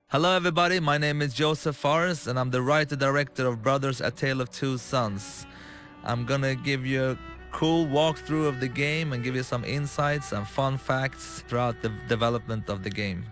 Hello everybody, my name is Joseph Fares and I'm the writer-director of Brothers: A Tale of Two Sons. I'm gonna give you a cool walkthrough of the game and give you some insights and fun facts throughout the development of the game.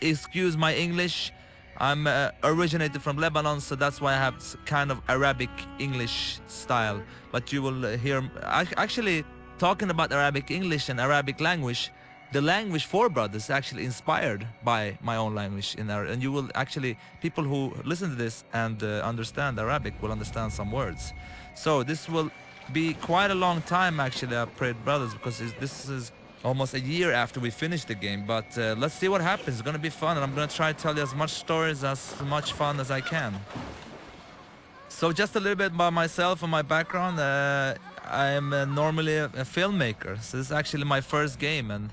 Excuse my English, I'm originated from Lebanon, so that's why I have kind of Arabic English style. But you will hear, actually talking about Arabic English and Arabic language, the language for Brothers is actually inspired by my own language in Arabic, and you will actually, people who listen to this and understand Arabic will understand some words. So this will be quite a long time actually, I prayed Brothers, because this is almost a year after we finished the game. But let's see what happens. It's gonna be fun, and I'm gonna try to tell you as much stories, as much fun as I can. So just a little bit about myself and my background. I am normally a filmmaker, so this is actually my first game and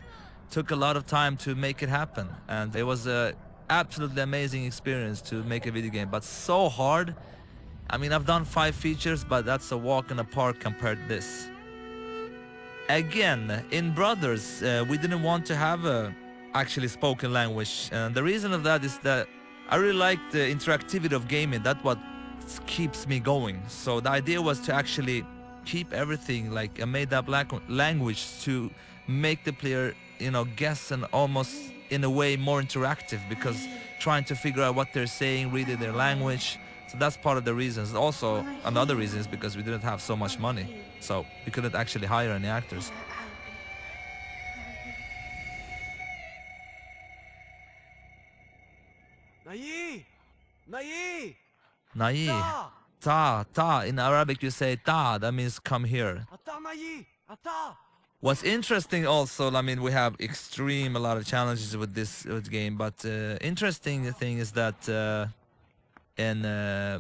took a lot of time to make it happen, and it was a absolutely amazing experience to make a video game, but so hard. I mean, I've done 5 features, but that's a walk in the park compared to this. Again, in Brothers, we didn't want to have a actually spoken language, and the reason of that is that I really like the interactivity of gaming. That's what keeps me going. So the idea was to actually keep everything like a made-up language to make the player, you know, guess, and almost in a way more interactive, because trying to figure out what they're saying, reading their language. So that's part of the reasons. Also, another reason is because we didn't have so much money, so we couldn't actually hire any actors. Naiee! Naiee! Naiee. Ta. In Arabic you say ta, that means come here. Ata Naiee! Ata! What's interesting also, I mean, we have a lot of challenges with this game, but interesting thing is that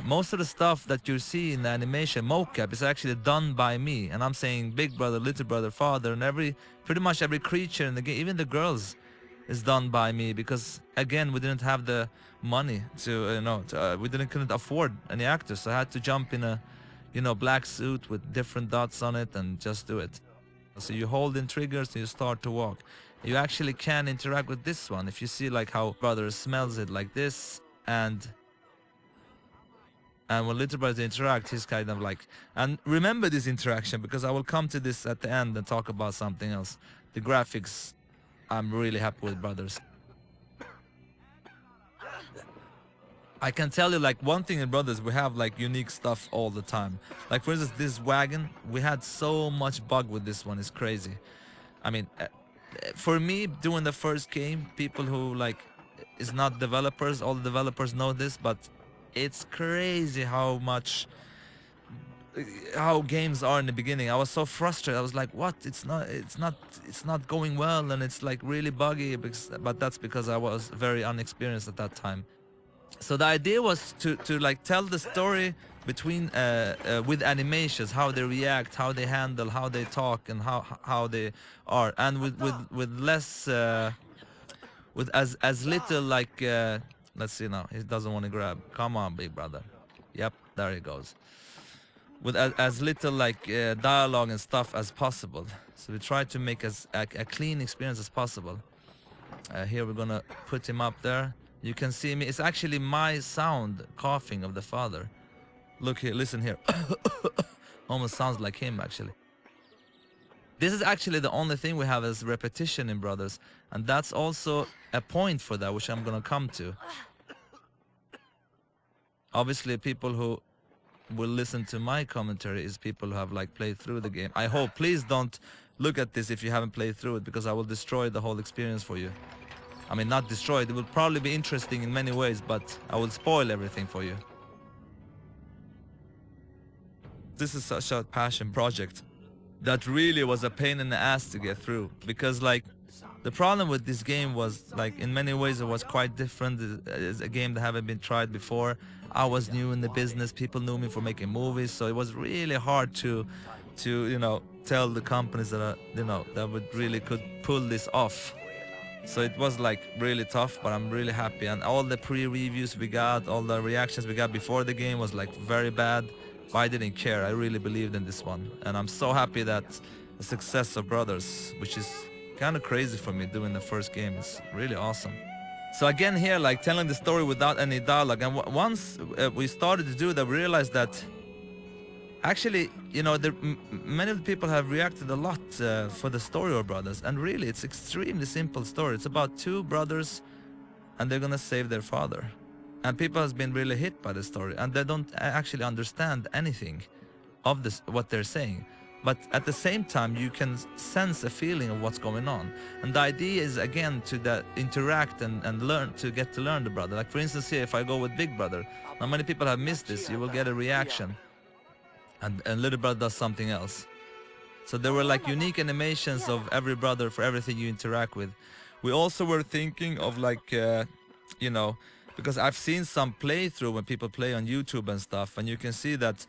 most of the stuff that you see in the animation mocap is actually done by me, and I'm saying big brother, little brother, father, and pretty much every creature in the game, even the girls, is done by me, because again we didn't have the money to we couldn't afford any actors, so I had to jump in a black suit with different dots on it and just do it. So you hold in triggers and you start to walk. You actually can interact with this one. If you see like how brother smells it like this, and when little brother interact, he's kind of like, and remember this interaction, because I will come to this at the end and talk about something else. The graphics, I'm really happy with Brothers. I can tell you like one thing in Brothers, we have like unique stuff all the time. Like for instance, this wagon, we had so much bug with this one, it's crazy. I mean, for me, doing the first game, people who like is not developers, all the developers know this, but it's crazy how games are in the beginning. I was so frustrated. I was like, what? It's not going well, and it's like really buggy, but that's because I was very inexperienced at that time. So the idea was to like tell the story between with animations, how they react, how they handle, how they talk, and how they are, and with less with as little like let's see now, he doesn't want to grab. Come on, big brother. Yep, there he goes. With as little like dialogue and stuff as possible. So we try to make as a clean experience as possible. Here we're gonna put him up there. You can see me. It's actually my sound coughing of the father. Look here, listen here. Almost sounds like him actually. This is actually the only thing we have as repetition in Brothers, and that's also a point for that, which I'm gonna come to. Obviously, people who will listen to my commentary is people who have like played through the game. I hope. Please don't look at this if you haven't played through it, because I will destroy the whole experience for you. I mean, not destroy it. It will probably be interesting in many ways, but I will spoil everything for you. This is such a passion project that really was a pain in the ass to get through, because like the problem with this game was like in many ways it was quite different. It's a game that haven't been tried before. I was new in the business. People knew me for making movies, so it was really hard to tell the companies that that would really could pull this off. So it was like really tough, but I'm really happy. And all the pre-reviews we got, all the reactions we got before the game was like very bad, but I didn't care. I really believed in this one, and I'm so happy that the success of Brothers, which is kind of crazy for me doing the first game, is really awesome. So again here, like telling the story without any dialogue. And once we started to do that, we realized that actually, you know, many of the people have reacted a lot for the story of Brothers. And really, it's extremely simple story. It's about two brothers and they're gonna save their father. And people has been really hit by the story and they don't actually understand anything of this, what they're saying. But at the same time, you can sense a feeling of what's going on. And the idea is, again, to interact and learn, to get to learn the brother. Like, for instance, here, if I go with Big Brother, now many people have missed this. You will get a reaction. And Little Brother does something else. So there were like unique animations of every brother for everything you interact with. We also were thinking of like, you know, because I've seen some playthrough when people play on YouTube and stuff, and you can see that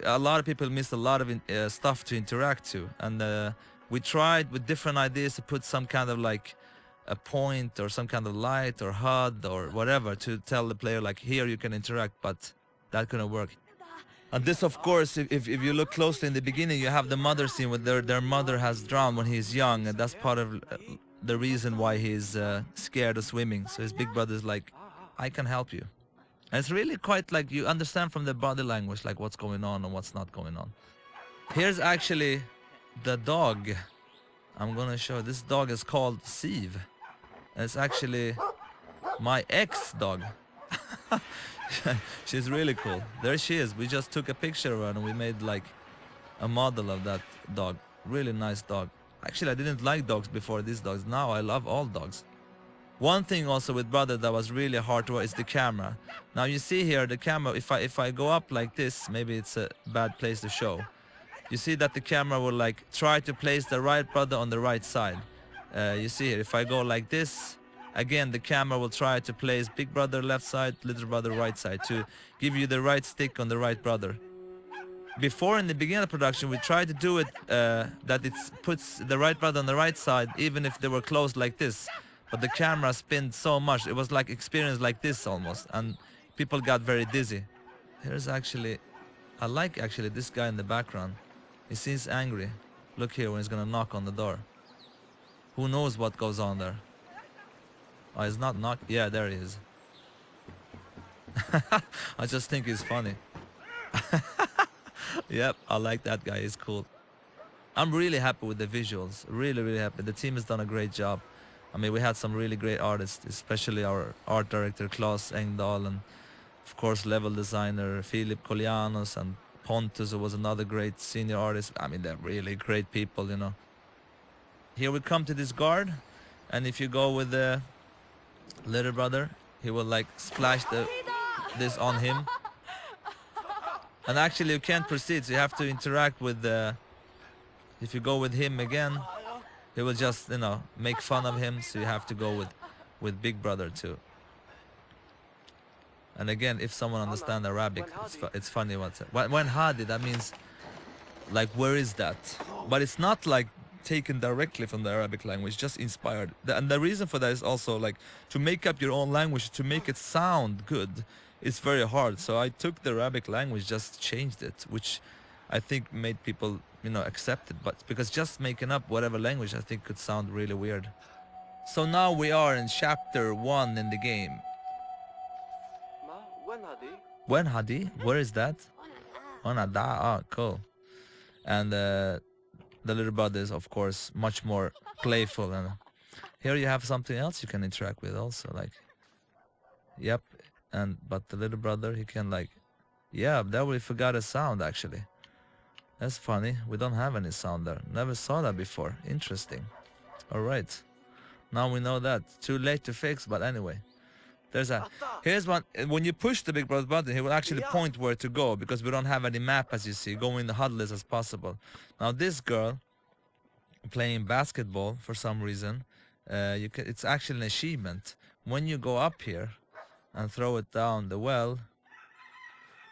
a lot of people miss a lot of stuff to interact to, and we tried with different ideas to put some kind of like a point or some kind of light or HUD or whatever to tell the player like, here you can interact, but that couldn't work. And this, of course, if you look closely in the beginning, you have the mother scene where their mother has drowned when he's young, and that's part of the reason why he's scared of swimming. So his big brother's like, I can help you. And it's really quite like you understand from the body language like what's going on and what's not going on. Here's actually the dog. I'm gonna show. This dog is called Siv. And it's actually my ex-dog. She's really cool. There she is. We just took a picture of her and we made like a model of that dog. Really nice dog. Actually, I didn't like dogs before these dogs. Now I love all dogs. One thing also with Brother that was really hard to work is the camera. Now you see here the camera, if I go up like this, maybe it's a bad place to show. You see that the camera will like try to place the right brother on the right side. You see here, if I go like this, again the camera will try to place Big Brother left side, Little Brother right side to give you the right stick on the right brother. Before, in the beginning of the production, we tried to do it that it puts the right brother on the right side even if they were close like this. But the camera spinned so much, it was like experience like this almost, and people got very dizzy. Here's actually, I like actually this guy in the background. He seems angry. Look here when he's gonna knock on the door. Who knows what goes on there? Oh, he's not knock. Yeah, there he is. I just think he's funny. Yep, I like that guy. He's cool. I'm really happy with the visuals. Really, really happy. The team has done a great job. I mean, we had some really great artists, especially our art director Claes Engdahl, and of course level designer Filip Kolianos, and Pontus, who was another great senior artist. I mean, they're really great people, you know. Here we come to this guard, and if you go with the Little Brother, he will like splash this on him. And actually you can't proceed, so you have to interact with if you go with him again, he will just, you know, make fun of him, so you have to go with Big Brother too. And again, if someone understands Arabic, it's funny when Hadi, that means like, where is that? But it's not like taken directly from the Arabic language, just inspired. And the reason for that is also like to make up your own language, to make it sound good, it's very hard. So I took the Arabic language, just changed it, which I think made people, you know, accept it. But because just making up whatever language, I think could sound really weird. So now we are in chapter 1 in the game. When Hadi? Where is that? Onada. Ah, cool. And the Little Brother is, of course, much more playful. And here you have something else you can interact with also, like, yep. But the Little Brother, he can like, yeah, there we forgot a sound actually. That's funny. We don't have any sound there. Never saw that before. Interesting. All right. Now we know that. Too late to fix, but anyway. Here's one. When you push the Big Brother button, he will actually point where to go, because we don't have any map, as you see. Go in the HUD list as possible. Now this girl playing basketball for some reason, it's actually an achievement. When you go up here and throw it down the well,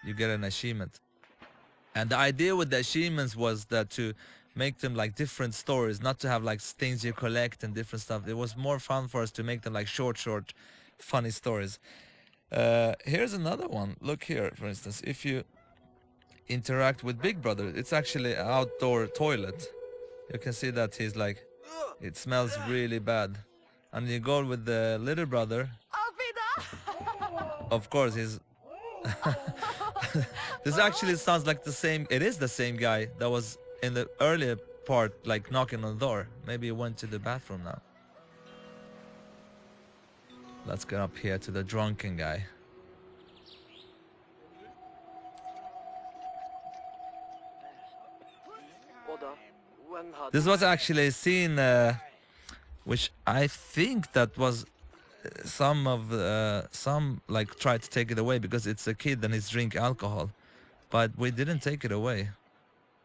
you get an achievement. And the idea with the achievements was that to make them like different stories, not to have like things you collect and different stuff. It was more fun for us to make them like short, funny stories. Here's another one. Look here, for instance, if you interact with Big Brother, it's actually an outdoor toilet. You can see that he's like, it smells really bad. and you go with the little brother. Of course, he's. This actually sounds like the same. It is the same guy that was in the earlier part, like knocking on the door. Maybe he went to the bathroom now. Let's get up here to the drunken guy. This was actually a scene which I think that was some like tried to take it away because it's a kid and he's drink alcohol, but we didn't take it away.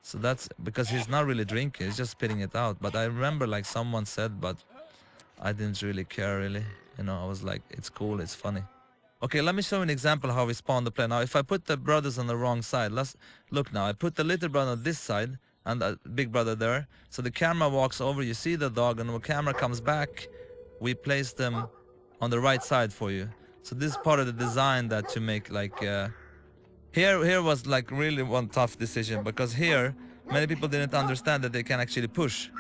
So that's because he's not really drinking, he's just spitting it out. But I remember like someone said, but I didn't really care really. You know, I was like, it's cool, it's funny. Okay, let me show you an example how we spawn the play. Now, if I put the brothers on the wrong side, let's look now. I put the little brother on this side and the big brother there. So the camera walks over, you see the dog, and when the camera comes back, we place them on the right side for you. So this is part of the design that to make like here was like really one tough decision, because here many people didn't understand that they can actually push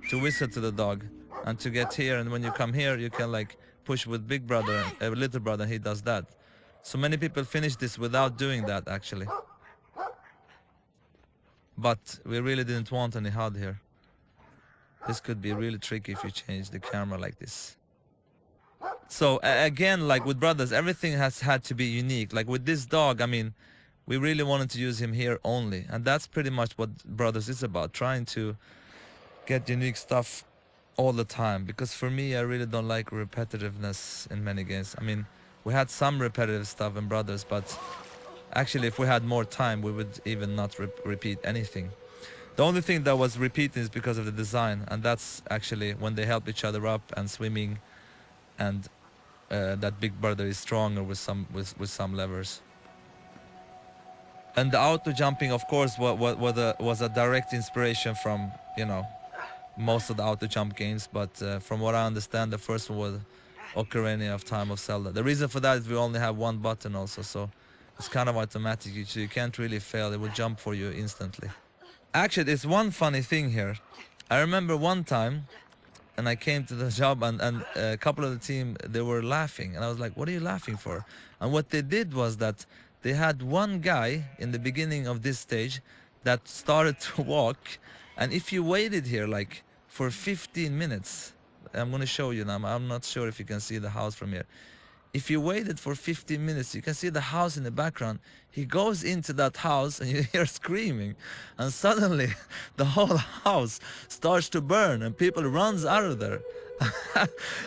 to whistle to the dog and to get here, and when you come here you can like push with big brother, little brother, he does that. So many people finish this without doing that actually. But we really didn't want any HUD here. This could be really tricky if you change the camera like this. So again, like with brothers, everything has had to be unique. Like with this dog, I mean, we really wanted to use him here only. And that's pretty much what brothers is about, trying to get unique stuff all the time. Because for me, I really don't like repetitiveness in many games. I mean, we had some repetitive stuff in brothers, but actually if we had more time, we would even not repeat anything. The only thing that was repeating is because of the design, and that's actually when they help each other up and swimming, and that big brother is stronger with some levers. And the auto jumping, of course, was a direct inspiration from, you know, most of the auto jump games. But from what I understand, the first one was Ocarina of Time of Zelda. The reason for that is we only have one button also, so it's kind of automatic. You can't really fail. It will jump for you instantly. Actually, there's one funny thing here. I remember one time, and I came to the job, and a couple of the team, they were laughing, and I was like, what are you laughing for? And what they did was that they had one guy in the beginning of this stage that started to walk, and if you waited here like for 15 minutes, I'm going to show you now, I'm not sure if you can see the house from here. If you waited for 15 minutes, you can see the house in the background. He goes into that house and you hear screaming, and suddenly the whole house starts to burn and people runs out of there.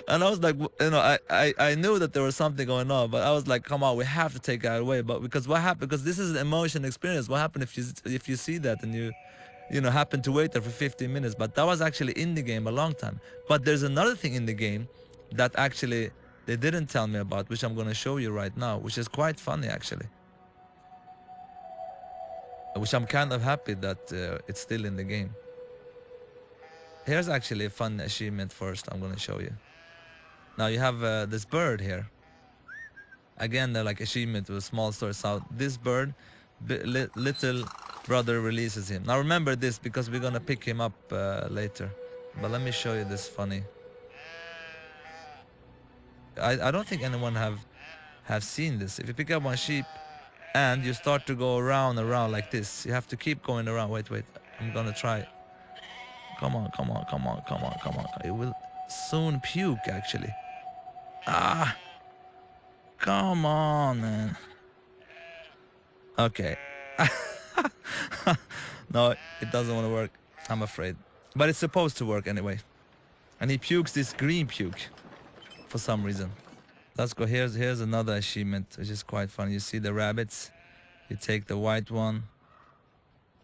And I was like, you know, I knew that there was something going on, but I was like, come on, we have to take that away. But because what happened, because this is an emotion experience, what happened if you see that and you know, happen to wait there for 15 minutes? But that was actually in the game a long time. But there's another thing in the game that actually they didn't tell me about, which I'm going to show you right now, which is quite funny actually. Which I'm kind of happy that it's still in the game. Here's actually a fun achievement first I'm going to show you. Now you have this bird here. Again, they're like achievement with a small story. So this bird, little brother releases him. Now remember this, because we're going to pick him up later. But let me show you this funny. I don't think anyone have seen this. If you pick up one sheep and you start to go around like this, you have to keep going around. Wait, I'm gonna try. Come on. It will soon puke actually. Ah, come on, man. Okay. No, it doesn't want to work, I'm afraid. But it's supposed to work anyway. And he pukes this green puke for some reason. Let's go. Here's another achievement, which is quite fun. You see the rabbits. You take the white one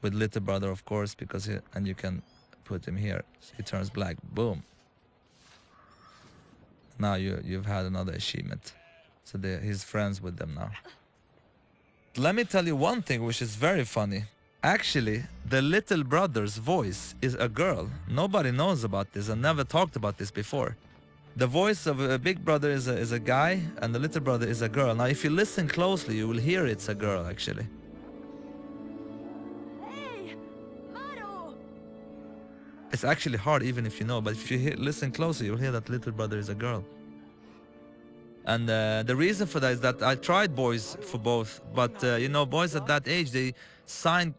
with little brother, of course, because and you can put him here. So he turns black. Boom. Now you've had another achievement. So he's friends with them now. Let me tell you one thing which is very funny. Actually, the little brother's voice is a girl. Nobody knows about this. I never talked about this before. The voice of a big brother is a guy, and the little brother is a girl. Now, if you listen closely, you will hear it's a girl, actually. It's actually hard even if you know, but if you listen closely, you'll hear that little brother is a girl. And the reason for that is that I tried boys for both, but you know, boys at that age, they sound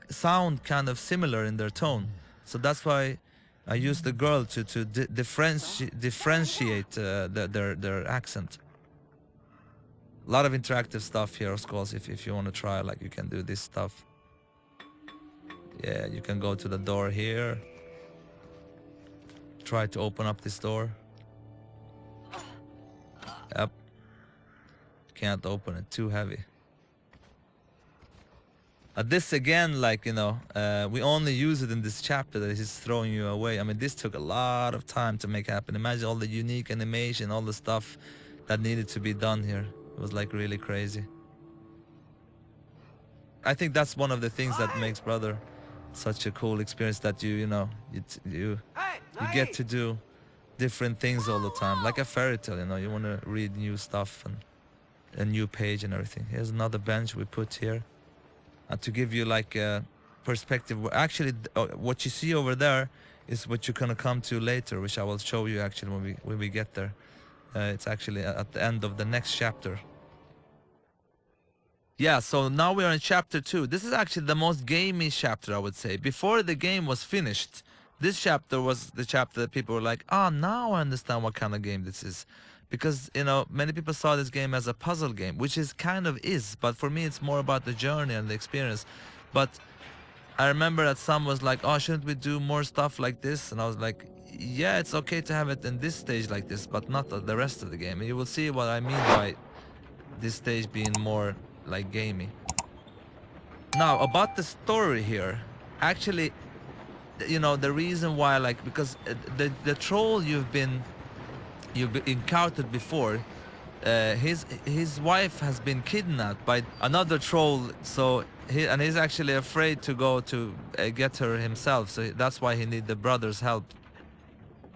kind of similar in their tone. So that's why I used the girl to differentiate their accent. A lot of interactive stuff here, of course. If you want to try, like, you can do this stuff. Yeah, you can go to the door here. Try to open up this door. Yep. Can't open it, too heavy. This again, like, you know, we only use it in this chapter that he's throwing you away. I mean, this took a lot of time to make happen. Imagine all the unique animation, all the stuff that needed to be done here. It was like really crazy. I think that's one of the things that makes Brother such a cool experience, that you know, you get to do different things all the time, like a fairy tale. You know, you want to read new stuff and a new page and everything. Here's another bench we put here, and to give you like a perspective. Actually, what you see over there is what you're gonna come to later, which I will show you actually when we get there. It's actually at the end of the next chapter. Yeah, so now we are in chapter 2. This is actually the most gamey chapter, I would say. Before the game was finished, this chapter was the chapter that people were like, ah, now I understand what kind of game this is. Because, you know, many people saw this game as a puzzle game, which is kind of is, but for me it's more about the journey and the experience. But I remember that some was like, oh, shouldn't we do more stuff like this? And I was like, yeah, it's okay to have it in this stage like this, but not the rest of the game. And you will see what I mean by this stage being more like gamey. Now about the story here, actually, you know, the reason why, like, because the troll you've encountered before, his wife has been kidnapped by another troll, so he's actually afraid to go to get her himself, so that's why he needs the brother's help.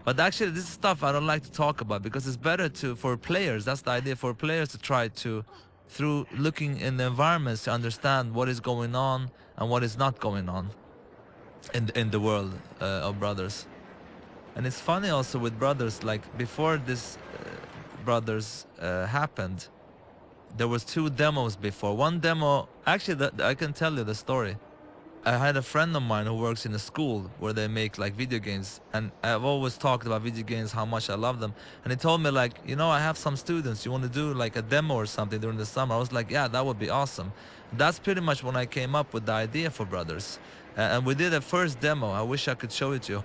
But actually this is stuff I don't like to talk about, because it's better for players, that's the idea, for players to try to, through looking in the environments, to understand what is going on and what is not going on in the world of Brothers. And it's funny also with Brothers, like before this Brothers happened, there was 2 demos before. One demo, actually I can tell you the story. I had a friend of mine who works in a school where they make like video games, and I've always talked about video games, how much I love them. And he told me, like, you know, I have some students, you want to do like a demo or something during the summer? I was like, yeah, that would be awesome. That's pretty much when I came up with the idea for Brothers. And we did a first demo. I wish I could show it to you.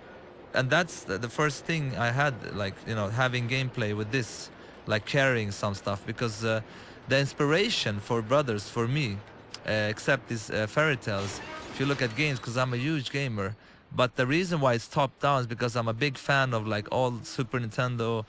And that's the first thing I had, like, you know, having gameplay with this, like carrying some stuff, because the inspiration for Brothers for me, except these fairy tales, if you look at games, because I'm a huge gamer, but the reason why it's top down is because I'm a big fan of like all Super Nintendo,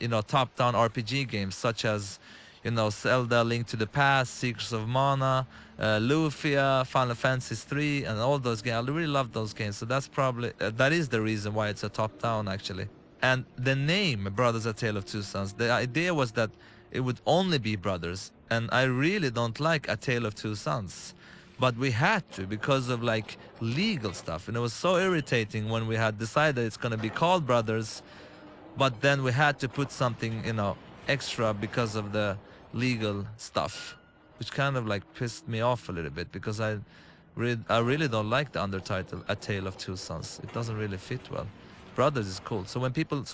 you know, top down RPG games, such as, you know, Zelda, Link to the Past, Secrets of Mana, Lufia, Final Fantasy 3, and all those games. I really love those games, so that's probably that is the reason why it's a top down actually. And the name Brothers: A Tale of Two Sons, the idea was that it would only be brothers, and I really don't like A Tale of Two Sons. But we had to, because of like legal stuff, and it was so irritating when we had decided it's gonna be called Brothers, but then we had to put something, you know, extra because of the legal stuff, which kind of like pissed me off a little bit, because I really don't like the undertitle A Tale of Two Sons. It doesn't really fit well. Brothers is cool. So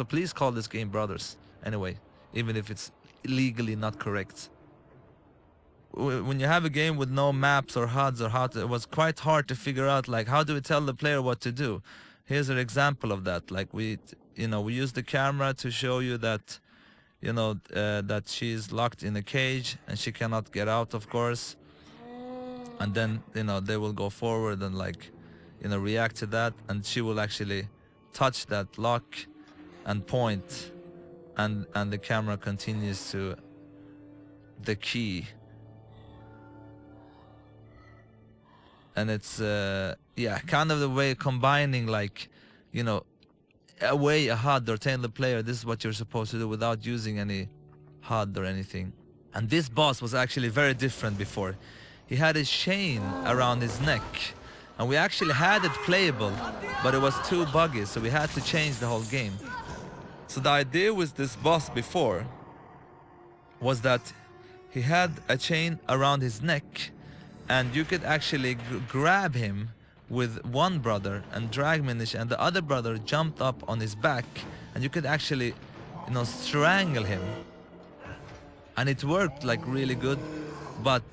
please call this game Brothers anyway, even if it's legally not correct. When you have a game with no maps or HUDs or it was quite hard to figure out, like, how do we tell the player what to do? Here's an example of that. Like we use the camera to show you that, you know, that she's locked in a cage and she cannot get out, of course. And then, you know, they will go forward and, like, you know, react to that, and she will actually touch that lock and point, and the camera continues to the key. And it's yeah, kind of the way combining, like, you know, a HUD or telling the player this is what you're supposed to do without using any HUD or anything. And this boss was actually very different before. He had a chain around his neck, And we actually had it playable, but it was too buggy, so we had to change the whole game. So the idea with this boss before was that he had a chain around his neck, and you could actually grab him with one brother and drag him in the and the other brother jumped up on his back, and you could actually, you know, strangle him. And it worked like really good, but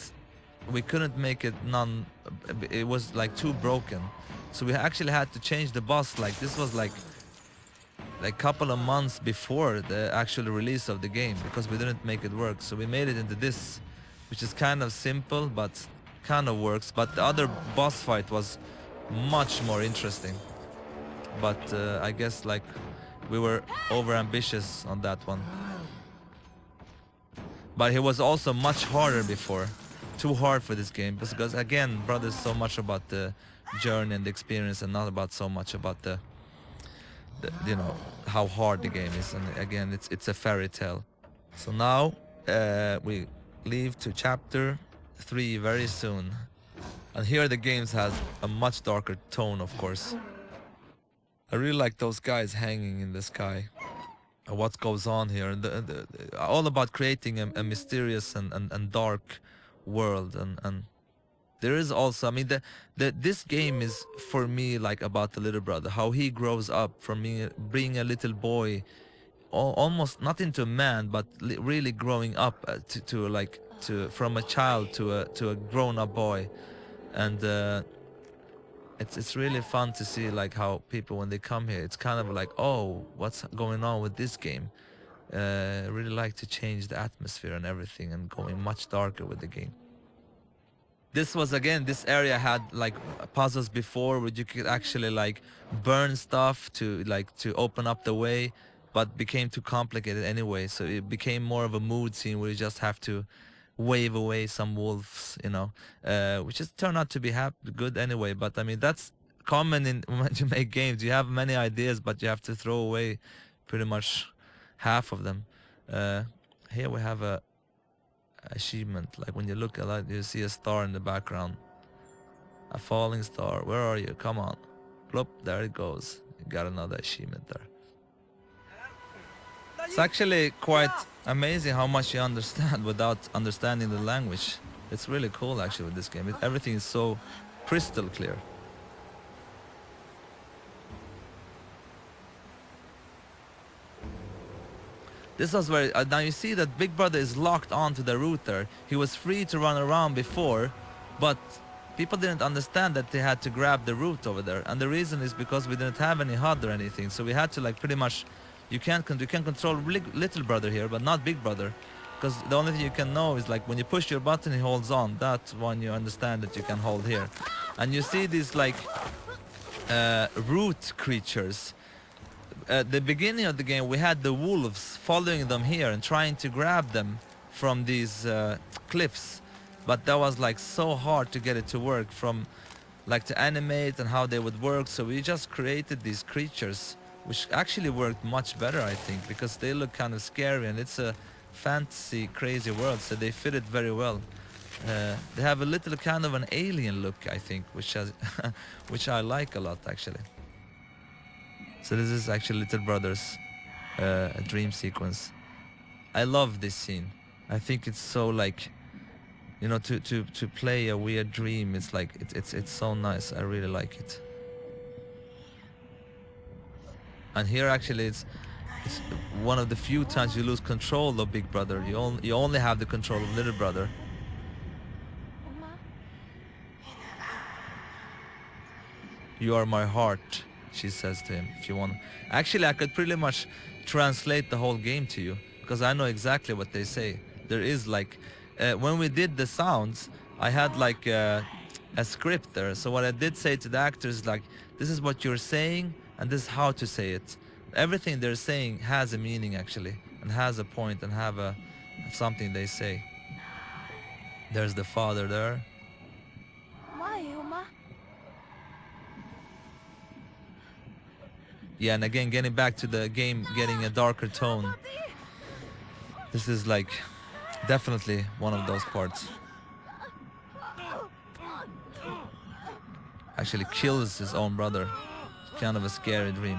we couldn't make it it was like too broken. So we actually had to change the boss. Like this was like couple of months before the actual release of the game, because we didn't make it work. So we made it into this, which is kind of simple but kind of works. But the other boss fight was much more interesting. But I guess like we were over ambitious on that one. But it was also much harder before. Too hard for this game, because again, Brother's so much about the journey and the experience, and not about so much about the you know, how hard the game is. And again, it's a fairy tale. So now we leave to chapter 3 very soon, and here the games has a much darker tone, of course. I really like those guys hanging in the sky. What goes on here, and all about creating a mysterious and dark world. And there is also, I mean, this game is for me like about the little brother, how he grows up from being a little boy, almost not into a man, but really growing up from a child to a grown-up boy. And it's really fun to see like how people, when they come here, it's kind of like, oh, what's going on with this game? Really like to change the atmosphere and everything, and going much darker with the game. This was, again, this area had like puzzles before where you could actually like burn stuff to open up the way, but became too complicated anyway. So it became more of a mood scene where you just have to wave away some wolves, you know, which has turned out to be good anyway. But I mean, that's common in when you make games. You have many ideas, but you have to throw away pretty much half of them. Here we have a achievement. Like when you look at that, you see a star in the background, a falling star. Where are you? Come on. Plop, there it goes. You got another achievement there. It's actually quite amazing how much you understand without understanding the language. It's really cool actually with this game. Everything is so crystal clear. This was where, now you see that Big Brother is locked onto the route there. He was free to run around before, but people didn't understand that they had to grab the route over there. And the reason is because we didn't have any HUD or anything. So we had to like pretty much, you can control Little Brother here, but not Big Brother. Because the only thing you can know is like when you push your button, he holds on. That's one you understand that you can hold here. And you see these like root creatures. At the beginning of the game, we had the wolves following them here and trying to grab them from these cliffs, but that was like so hard to get it to work, from like to animate and how they would work. So we just created these creatures, which actually worked much better, I think, because they look kind of scary, and it's a fantasy crazy world, so they fit it very well. They have a little kind of an alien look, I think, which has which I like a lot actually. So this is actually Little Brother's a dream sequence. I love this scene. I think it's so like, you know, to play a weird dream. It's like it's so nice. I really like it. And here actually it's one of the few times you lose control of Big Brother. You only have the control of Little Brother. You are my heart, she says to him, if you want. Actually, I could pretty much translate the whole game to you, because I know exactly what they say. There is like, when we did the sounds, I had like a script there. So what I did say to the actors, like, this is what you're saying, and this is how to say it. Everything they're saying has a meaning actually, and has a point, and have something they say. There's the father there. Yeah, and again, getting back to the game, getting a darker tone. This is like definitely one of those parts. actually kills his own brother. Kind of a scary dream.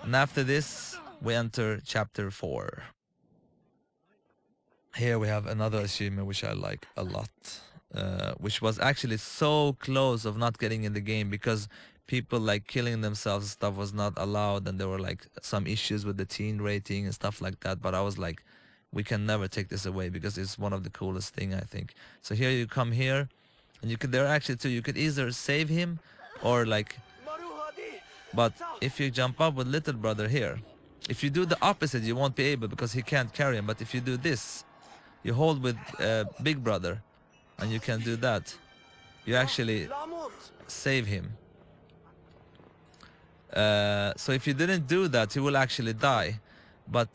And after this, we enter chapter 4. Here we have another achievement which I like a lot, which was actually so close of not getting in the game because people like killing themselves and stuff was not allowed, and there were like some issues with the teen rating and stuff like that. But I was like, we can never take this away because it's one of the coolest thing, I think. So here you come here, and you could, there are actually two, you could either save him or like, but if you jump up with little brother here, if you do the opposite you won't be able because he can't carry him. But if you do this, you hold with big brother and you can do that, you actually save him. So if you didn't do that, he will actually die. But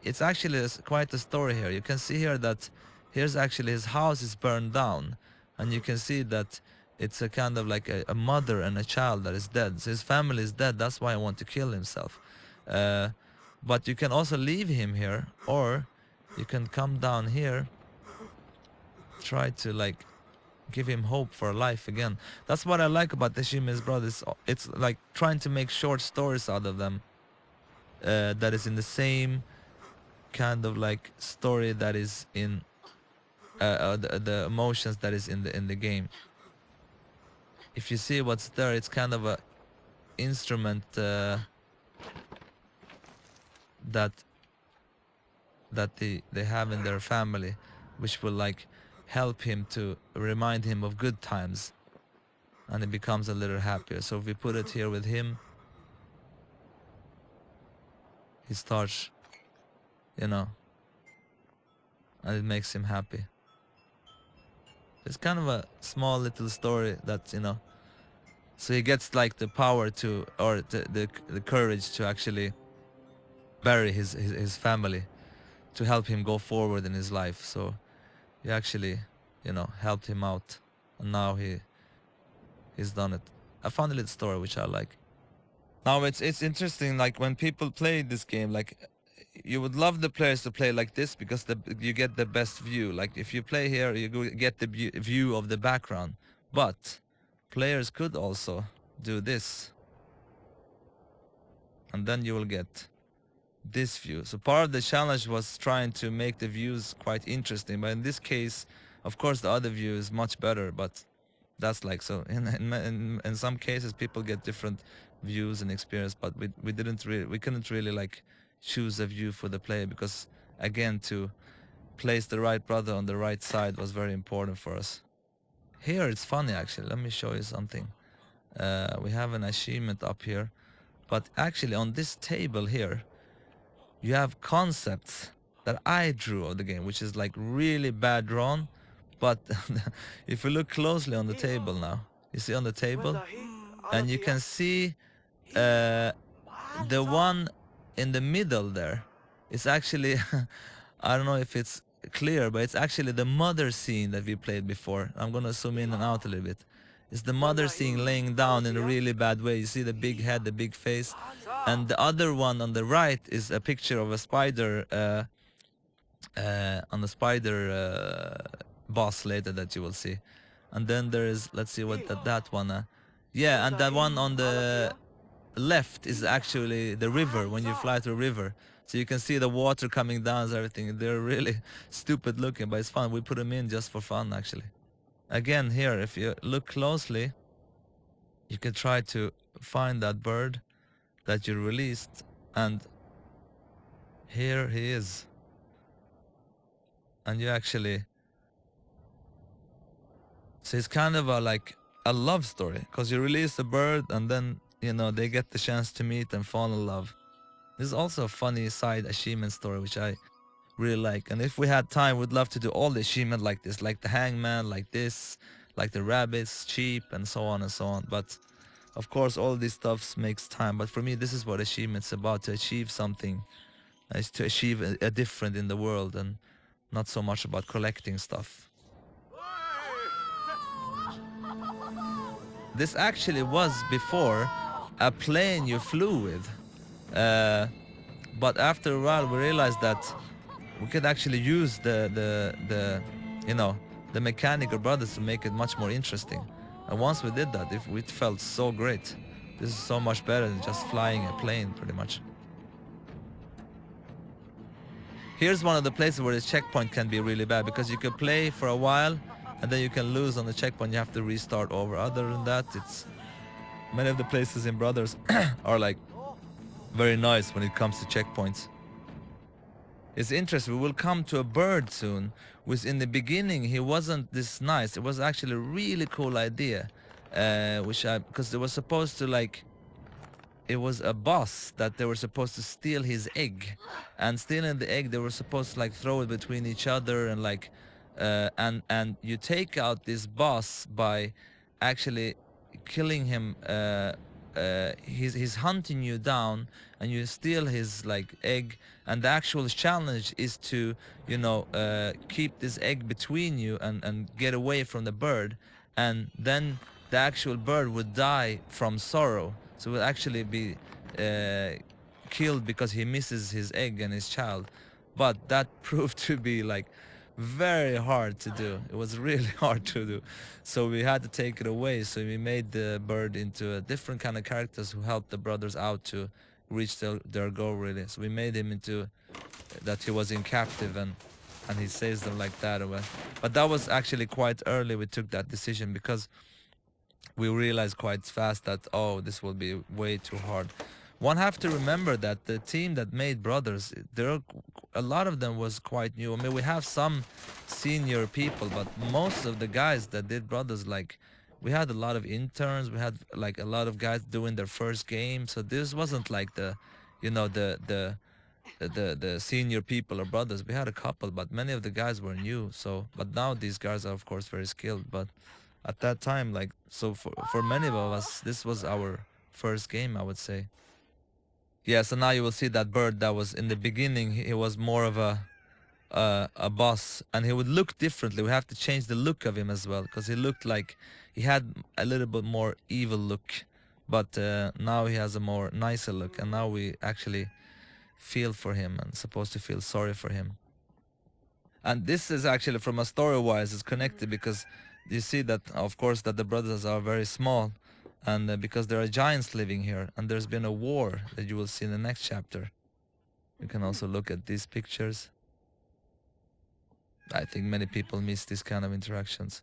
it's actually quite a story here. You can see here that here's actually his house is burned down, and you can see that it's a kind of like a mother and a child that is dead. So his family is dead. That's why I want to kill himself. But you can also leave him here, or you can come down here, try to like give him hope for life again. That's what I like about the Shime's brothers. It's like trying to make short stories out of them, that is in the same kind of like story that is in the emotions that is in the game. If you see what's there, it's kind of a instrument that they have in their family, which will like help him to remind him of good times, and he becomes a little happier. So if we put it here with him, he starts, you know, and it makes him happy. It's kind of a small little story that, you know, so he gets like the power to, or the courage to actually bury his family, to help him go forward in his life. So you actually, you know, helped him out, and now he's done it. I found a little story which I like. Now it's interesting, like when people play this game, like you would love the players to play like this because you get the best view. Like if you play here, you get the view of the background. But players could also do this, and then you will get this view. So part of the challenge was trying to make the views quite interesting, but in this case, of course, the other view is much better. But that's like, so in some cases people get different views and experience, but we couldn't really like choose a view for the player, because again, to place the right brother on the right side was very important for us. Here it's funny actually, let me show you something. We have an achievement up here, but actually on this table here you have concepts that I drew of the game, which is like really bad drawn. But if you look closely on the table now, you see on the table, and you can see the one in the middle there is actually I don't know if it's clear, but it's actually the mother scene that we played before. I'm gonna zoom in and out a little bit. It's the mother scene laying down in a really bad way. You see the big head, the big face, and the other one on the right is a picture of a spider on the spider boss later that you will see. And then there is, let's see what that one yeah, and that one on the left is actually the river, when you fly through a river. So you can see the water coming down and everything. They're really stupid looking, but it's fun. We put them in just for fun actually. Again, here, if you look closely, you can try to find that bird that you released, and here he is. And you actually, so it's kind of like a love story, because you release a bird and then, you know, they get the chance to meet and fall in love. This is also a funny side achievement story which I really like, and if we had time we'd love to do all the achievement like this, like the hangman, like this, like the rabbits, sheep, and so on and so on. But of course all these stuffs makes time, but for me this is what achievement's about, to achieve something, is to achieve a different in the world, and not so much about collecting stuff. This actually was before a plane you flew with, but after a while we realized that we could actually use the you know, the mechanical brothers to make it much more interesting. And once we did that, it felt so great. This is so much better than just flying a plane, pretty much. Here's one of the places where the checkpoint can be really bad, because you can play for a while and then you can lose on the checkpoint. You have to restart over. Other than that, it's many of the places in Brothers are like very nice when it comes to checkpoints. It's interesting. We will come to a bird soon, which in the beginning he wasn't this nice. It was actually a really cool idea, because they were supposed to like. It was a boss that they were supposed to steal his egg, and stealing the egg they were supposed to like throw it between each other and like, and you take out this boss by actually killing him. He's hunting you down, and you steal his like egg, and the actual challenge is to, you know, keep this egg between you and get away from the bird, and then the actual bird would die from sorrow. So will actually be killed because he misses his egg and his child. But that proved to be like very hard to do. It was really hard to do. So we had to take it away. So we made the bird into a different kind of characters who helped the brothers out to reach their goal, really. So we made him into that he was in captive, and he saves them like that. But that was actually quite early we took that decision, because we realized quite fast that, oh, this will be way too hard. One have to remember that the team that made Brothers, a lot of them was quite new. I mean, we have some senior people, but most of the guys that did Brothers, like, we had a lot of interns. We had like a lot of guys doing their first game. So this wasn't like the, you know, the senior people or Brothers. We had a couple, but many of the guys were new. So, but now these guys are of course very skilled. But at that time, like, so for many of us, this was our first game, I would say. Yeah, so now you will see that bird that was in the beginning, he was more of a boss, and he would look differently. We have to change the look of him as well, because he looked like he had a little bit more evil look, but now he has a more nicer look, and now we actually feel for him and supposed to feel sorry for him. And this is actually, from a story-wise, is connected, because you see that, of course, that the brothers are very small, and because there are giants living here, and there's been a war that you will see in the next chapter. You can also look at these pictures. I think many people miss these kind of interactions.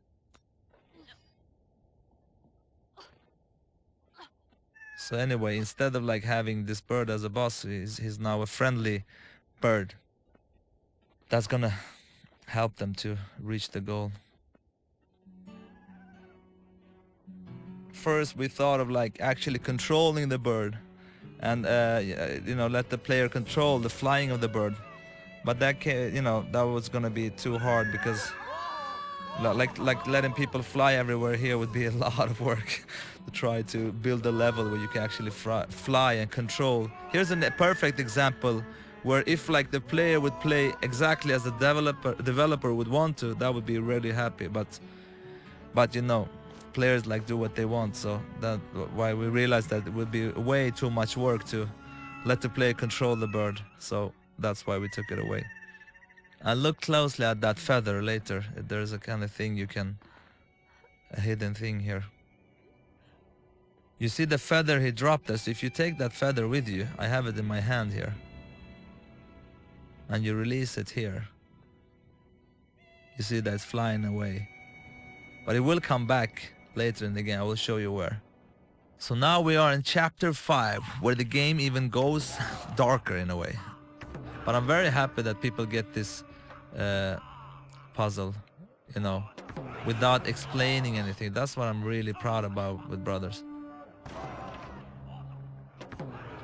So anyway, instead of like having this bird as a boss, he's now a friendly bird. That's gonna help them to reach the goal. First we thought of like actually controlling the bird, and you know, let the player control the flying of the bird, but that you know, that was gonna be too hard, because like letting people fly everywhere here would be a lot of work to try to build a level where you can actually fly and control. Here's a perfect example where if like the player would play exactly as the developer would want to, that would be really happy, but you know, players like do what they want, so that's why we realized that it would be way too much work to let the player control the bird, so that's why we took it away. And look closely at that feather later. There's a kind of thing you can, a hidden thing here. You see the feather he dropped us. If you take that feather with you, I have it in my hand here, and you release it here, you see that it's flying away, but it will come back later in the game. I will show you where. So now we are in chapter 5, where the game even goes darker in a way. But I'm very happy that people get this puzzle, you know, without explaining anything. That's what I'm really proud about with Brothers.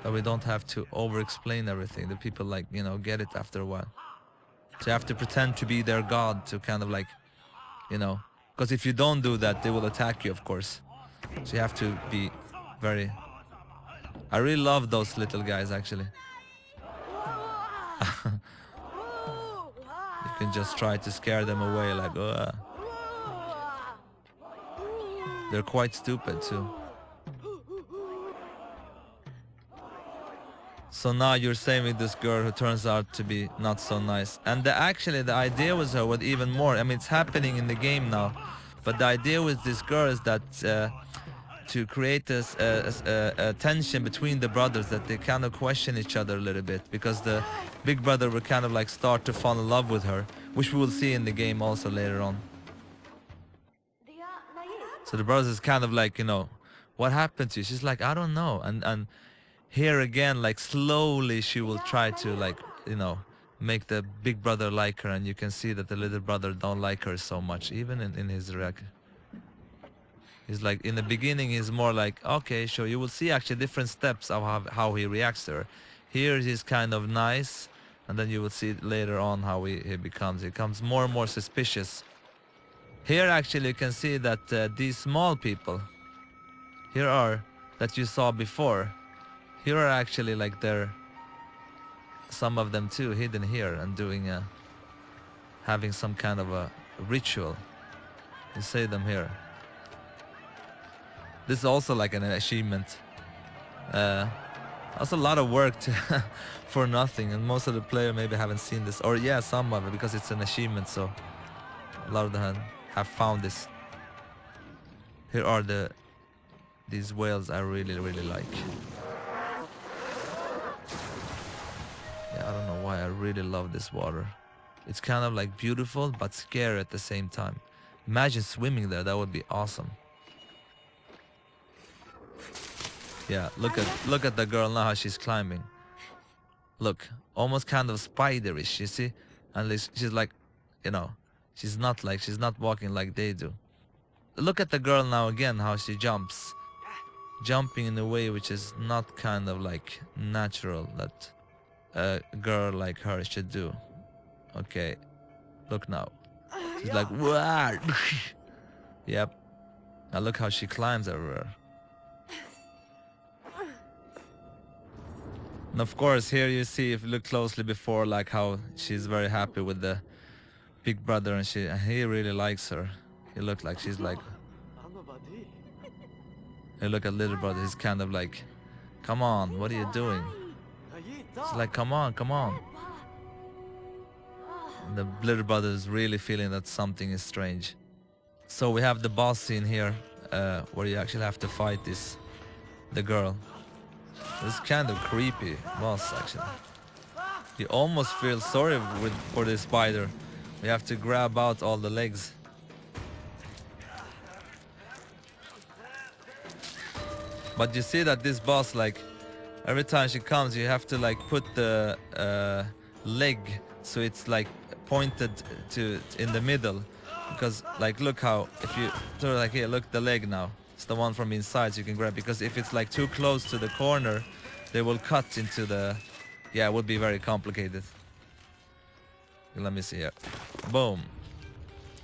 That we don't have to over-explain everything. The people, like, you know, get it after a while. So you have to pretend to be their god to kind of like, you know, because if you don't do that, they will attack you, of course. So you have to be very... I really love those little guys, actually. You can just try to scare them away, like, ugh. They're quite stupid too. So now you're saving this girl who turns out to be not so nice. And actually the idea was her with even more. I mean, it's happening in the game now. But the idea with this girl is that to create this a tension between the brothers, that they kind of question each other a little bit, because the big brother will kind of like start to fall in love with her, which we will see in the game also later on. So the brothers is kind of like, you know, what happened to you? She's like, I don't know. And here again, like slowly she will try to, like, you know, make the big brother like her, and you can see that the little brother don't like her so much, even in his reaction. He's like, in the beginning, he's more like, okay, sure. You will see actually different steps of how he reacts to her. Here he's kind of nice, and then you will see later on how he becomes more and more suspicious. Here actually you can see that these small people, here are, that you saw before, here are actually like some of them too, hidden here and doing having some kind of a ritual. You see them here. This is also like an achievement. That's a lot of work for nothing, and most of the players maybe haven't seen this, or yeah, some of it, because it's an achievement, so a lot of them have found this. Here are these whales I really like. Yeah, I don't know why I really love this water. It's kind of like beautiful but scary at the same time. Imagine swimming there, that would be awesome. Yeah, look at the girl now, how she's climbing. Look, almost kind of spiderish, you see? And she's like, you know, she's not walking like they do. Look at the girl now again, how she jumps. Jumping in a way which is not kind of like natural that a girl like her should do. Okay, look now. She's like, wow. Yep. Now look how she climbs everywhere. And of course, here you see, if you look closely before, like how she's very happy with the big brother, and he really likes her. He look like she's like. Hey, look at little brother. He's kind of like, come on, what are you doing? He's like, come on, come on. And the little brother is really feeling that something is strange. So we have the boss scene here, where you actually have to fight the girl. It's kind of creepy boss, actually. You almost feel sorry for this spider. We have to grab out all the legs. But you see that this boss, like, every time she comes, you have to like put the leg so it's like pointed in the middle. Because like, look how, if you sort of like, here, look, the leg now. It's the one from inside, so you can grab, because if it's like too close to the corner, they will cut into the, yeah, it would be very complicated. Let me see here. Boom.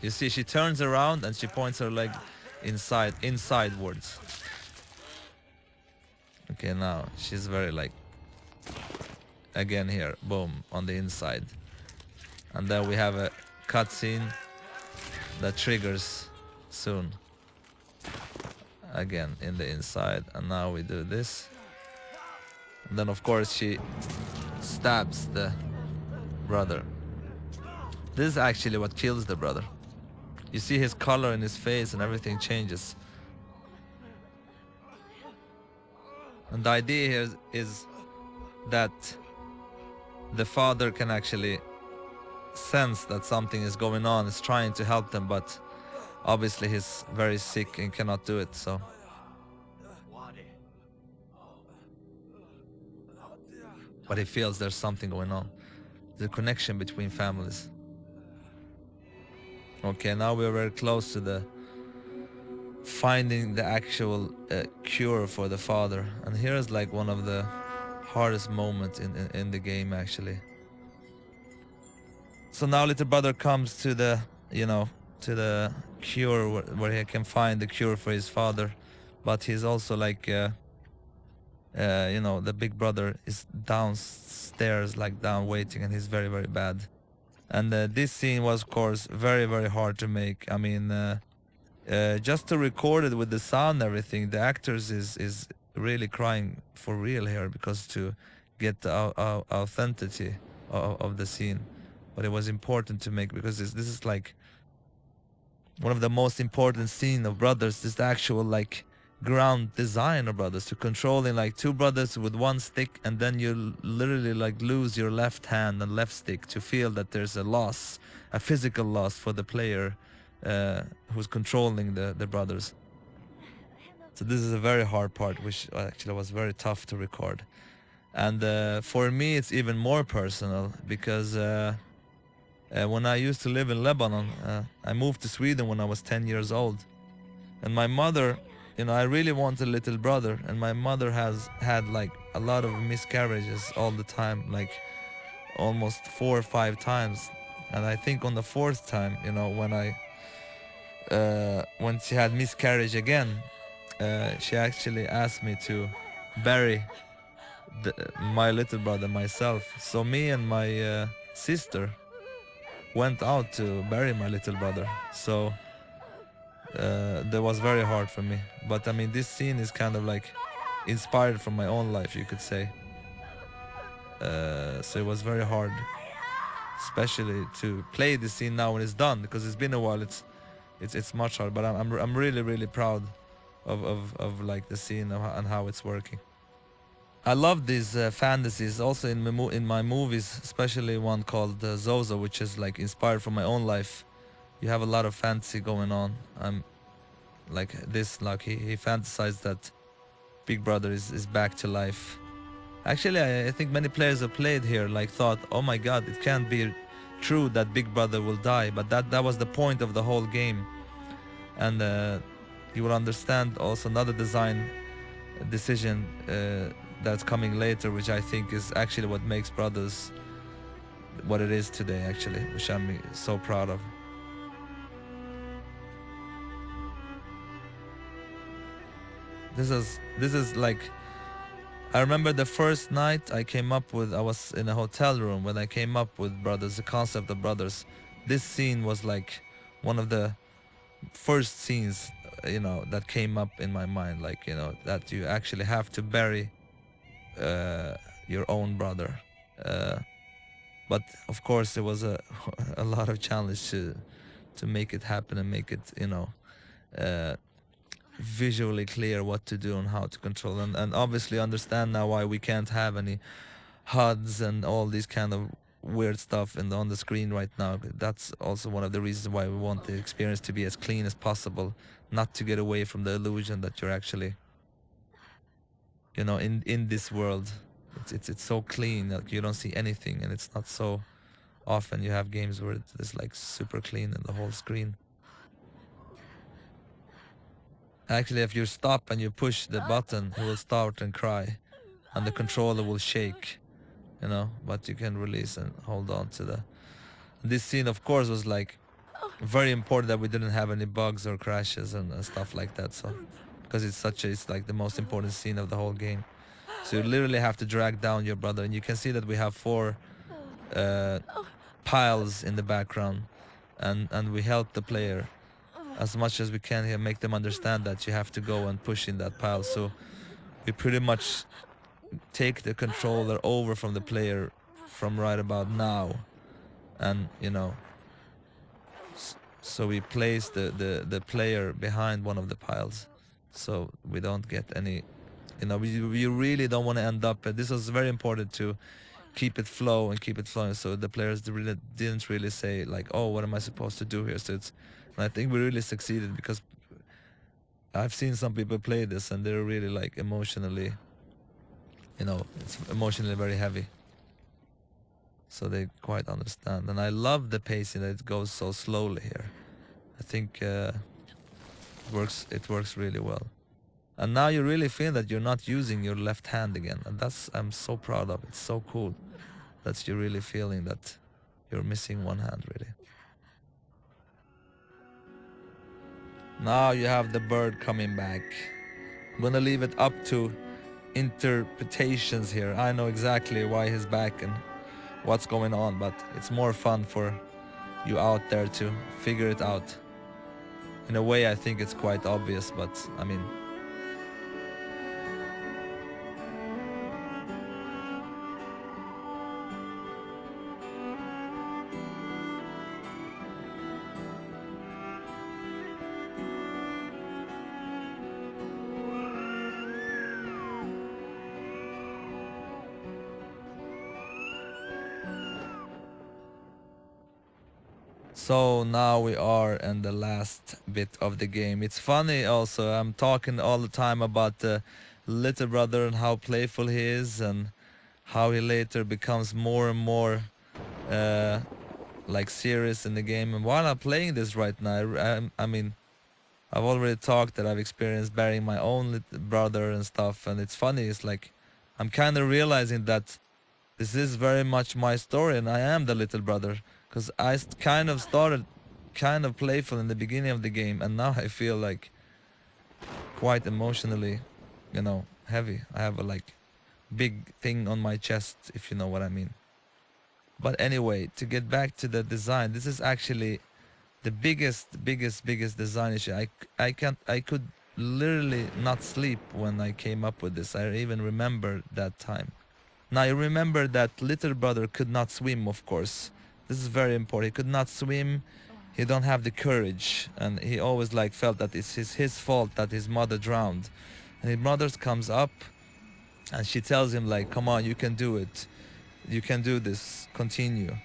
You see, she turns around and she points her leg insidewards. Okay, now she's very like, again here, boom, on the inside. And then we have a cutscene that triggers soon. Again in the inside, and now we do this. And then of course she stabs the brother. This is actually what kills the brother. You see his color in his face and everything changes. And the idea here is that the father can actually sense that something is going on, is trying to help them, but obviously he's very sick and cannot do it, so. But he feels there's something going on. The connection between families. Okay, now we're very close to the finding the actual cure for the father, and here is like one of the hardest moments in the game, actually. So now little brother comes to the, you know, to the cure where he can find the cure for his father, but he's also like you know, the big brother is downstairs, like down waiting, and he's very bad. And this scene was of course very hard to make. I mean, just to record it with the sound and everything, the actors is really crying for real here, because to get the authenticity of the scene. But it was important to make, because this is like, one of the most important scene of Brothers is the actual like ground design of Brothers, to controlling like two brothers with one stick, and then you literally like lose your left hand and left stick to feel that there's a loss, a physical loss for the player who's controlling the brothers. So this is a very hard part, which actually was very tough to record. And for me it's even more personal because when I used to live in Lebanon, I moved to Sweden when I was 10 years old. And my mother, you know, I really want a little brother, and my mother has had like a lot of miscarriages all the time, like almost 4 or 5 times. And I think on the 4th time, you know, when she had miscarriage again, she actually asked me to bury my little brother myself. So me and my sister went out to bury my little brother. So that was very hard for me. But I mean, this scene is kind of like inspired from my own life, you could say. So it was very hard, especially to play this scene now when it's done, because it's been a while. It's much harder. But I'm really proud of like the scene and how it's working. I love these fantasies also in my movies, especially one called Zozo, which is like inspired from my own life. You have a lot of fantasy going on. I'm like this, like he fantasized that Big Brother is back to life. Actually, I think many players have played here like thought, oh my god, it can't be true that Big Brother will die, but that was the point of the whole game. And you will understand also another design decision that's coming later, which I think is actually what makes Brothers what it is today, actually, which I'm so proud of. This is like, I remember the first night I came up with, I was in a hotel room when I came up with Brothers, the concept of Brothers. This scene was like one of the first scenes, you know, that came up in my mind, like, you know, that you actually have to bury your own brother. But of course, it was a a lot of challenge to make it happen and make it, you know, visually clear what to do and how to control, and obviously understand now why we can't have any HUDs and all these kind of weird stuff on the screen right now. That's also one of the reasons why we want the experience to be as clean as possible, not to get away from the illusion that you're actually, you know, in this world. It's so clean, like you don't see anything, and it's not so often you have games where it's like super clean in the whole screen. Actually, if you stop and you push the button, it will start and cry, and the controller will shake, you know, but you can release and hold on to the... This scene, of course, was like very important that we didn't have any bugs or crashes and stuff like that, so because it's like the most important scene of the whole game. So you literally have to drag down your brother, and you can see that we have 4 piles in the background, and we help the player as much as we can here, make them understand that you have to go and push in that pile. So we pretty much take the controller over from the player from right about now, and you know, so we place the player behind one of the piles, so we don't get any, you know, we really don't want to end up, this was very important to keep it flow and keep it flowing, so the players really didn't really say like, oh, what am I supposed to do here? So it's, and I think we really succeeded, because I've seen some people play this and they're really like emotionally, you know, it's emotionally very heavy, so they quite understand. And I love the pacing, that it goes so slowly here. I think it works really well. And now you really feel that you're not using your left hand again, and that's, I'm so proud of. It's so cool that you're really feeling that you're missing one hand, really. Now you have the bird coming back. I'm gonna leave it up to interpretations here. I know exactly why he's back and what's going on, but it's more fun for you out there to figure it out. In a way, I think it's quite obvious, but I mean, So now we are in the last bit of the game. It's funny also, I'm talking all the time about the little brother and how playful he is and how he later becomes more and more uh, like serious in the game. And while I'm playing this right now, I mean, I've already talked that I've experienced burying my own little brother and stuff. And it's funny, it's like I'm kind of realizing that this is very much my story and I am the little brother. Because kind of started kind of playful in the beginning of the game, and now I feel like quite emotionally, heavy. I have a like big thing on my chest, if you know what I mean. But anyway, to get back to the design, this is actually the biggest design issue. I could literally not sleep when I came up with this. I even remember that time. Now you remember that little brother could not swim, of course. This is very important. He could not swim. He don't have the courage, and he always like felt that it's his fault that his mother drowned. And his mother comes up, and she tells him like, "Come on, you can do it. You can do this. Continue."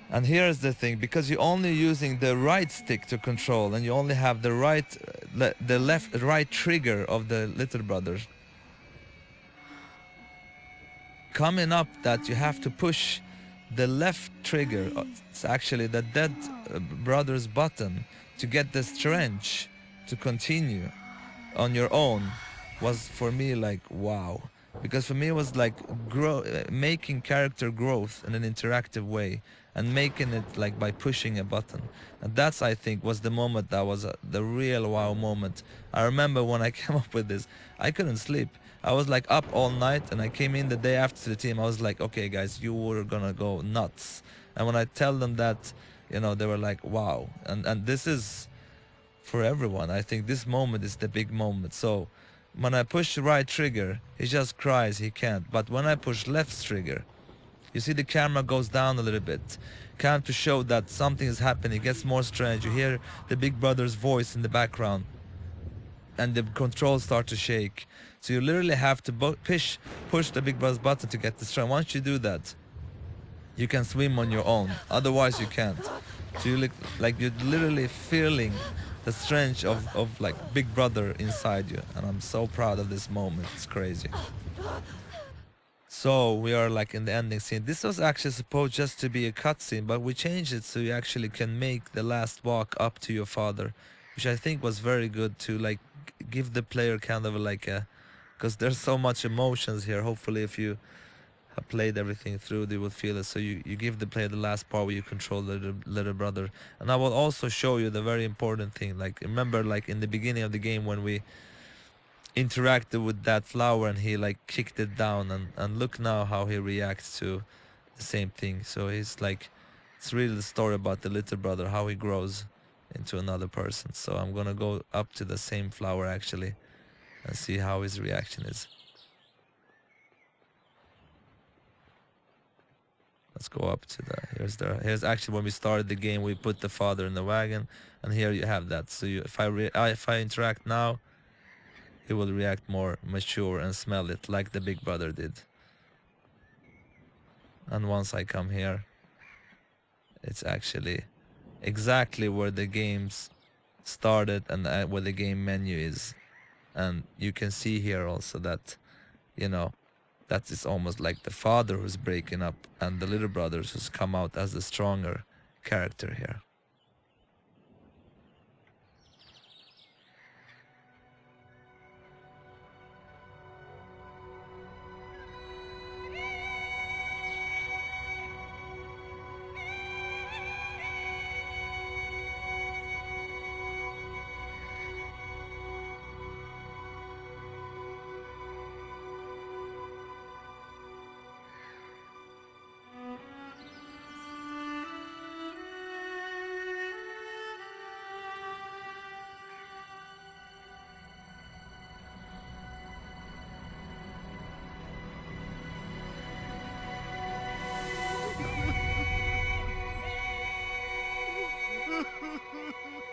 And here's the thing: because you're only using the right stick to control, and you only have the right trigger of the little brother. Coming up that you have to push the left trigger, it's actually the dead brother's button, to get the strength to continue on your own, was for me like wow. Because for me it was like making character growth in an interactive way and making it like by pushing a button. And that's, I think, was the moment that was the real wow moment. I remember when I came up with this, I couldn't sleep. I was like up all night, and I came in the day after the team. I was like, okay guys, you were gonna go nuts. And when I tell them that, they were like, wow. And this is for everyone. I think this moment is the big moment. So when I push the right trigger, he just cries, he can't. But when I push left trigger, you see the camera goes down a little bit, kind of to show that something is happening. It gets more strange. You hear the big brother's voice in the background, and the controls start to shake. So you literally have to push the big brother's button to get the strength. Once you do that, you can swim on your own. Otherwise you can't. So you look like you're literally feeling the strength of like big brother inside you. And I'm so proud of this moment. It's crazy. So we are like in the ending scene. This was actually supposed just to be a cutscene, but we changed it so you actually can make the last walk up to your father, which I think was very good to like give the player kind of like a, because there's so much emotions here. Hopefully if you have played everything through, they will feel it. So you give the player the last part where you control the little brother. And I will also show you the very important thing. Like remember like in the beginning of the game when we interacted with that flower and he like kicked it down, and look now how he reacts to the same thing. So he's like, it's really the story about the little brother, how he grows into another person. So I'm gonna go up to the same flower actually and see how his reaction is. Let's go up to here's actually when we started the game, we put the father in the wagon, and here you have that. So if I interact now, he will react more mature and smell it like the big brother did. And once I come here, it's actually exactly where the games started and where the game menu is. And you can see here also that, that is almost like the father who's breaking up and the little brothers who's come out as the stronger character here.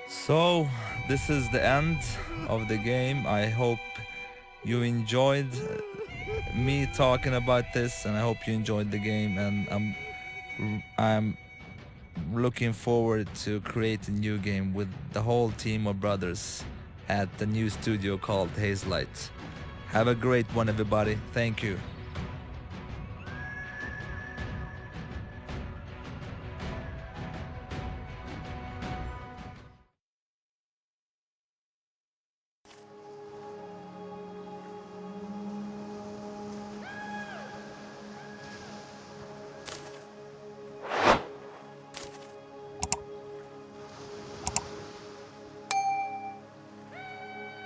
So this is the end of the game. I hope you enjoyed me talking about this, and I hope you enjoyed the game. And I'm looking forward to create a new game with the whole team of brothers at the new studio called Hazelight. Have a great one, everybody. Thank you.